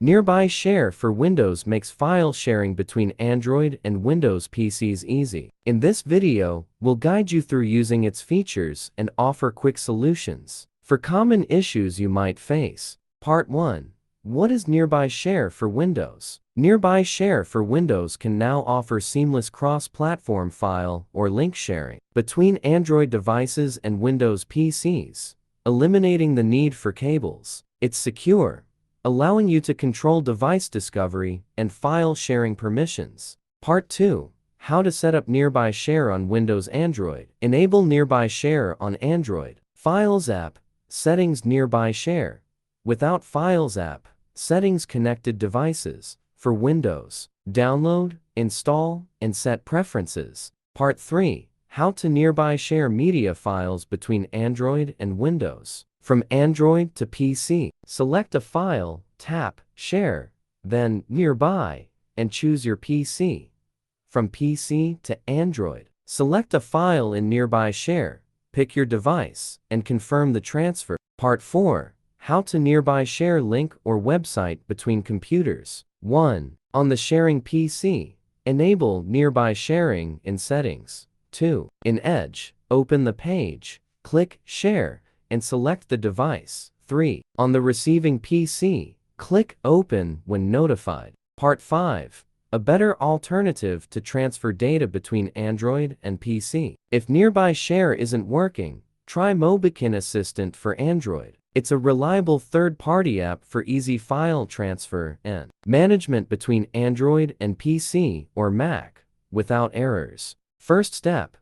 Nearby Share for Windows makes file sharing between Android and Windows PCs easy. In this video, we'll guide you through using its features and offer quick solutions for common issues you might face. Part 1. What is Nearby Share for Windows? Nearby Share for Windows can now offer seamless cross-platform file or link sharing between Android devices and Windows PCs, eliminating the need for cables. It's secure, allowing you to control device discovery and file sharing permissions. Part 2. How to set up Nearby Share on Windows Android. Enable Nearby Share on Android. Files app, settings Nearby Share. Without Files app, settings connected devices. For Windows, download, install, and set preferences. Part 3. How to Nearby Share media files between Android and Windows. From Android to PC, select a file, tap Share, then Nearby, and choose your PC. From PC to Android, select a file in Nearby Share, pick your device, and confirm the transfer. Part 4. How to Nearby Share link or website between computers. 1. On the sharing PC, enable Nearby Sharing in Settings. 2. In Edge, open the page, click Share, and select the device. 3. On the receiving PC, click Open when notified. Part 5. A better alternative to transfer data between Android and PC. If Nearby Share isn't working, try Mobikin Assistant for Android. It's a reliable third-party app for easy file transfer and management between Android and PC or Mac without errors. First step.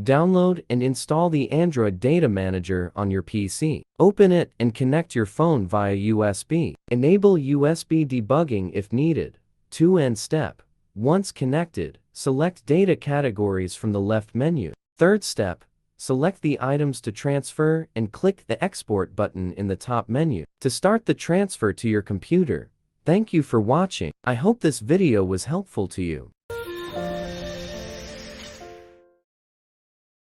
Download and install the Android Data Manager on your PC. Open it and connect your phone via USB. Enable USB debugging if needed. 2. Step. Once connected, select data categories from the left menu. Third step. Select the items to transfer and click the Export button in the top menu to start the transfer to your computer. Thank you for watching. I hope this video was helpful to you.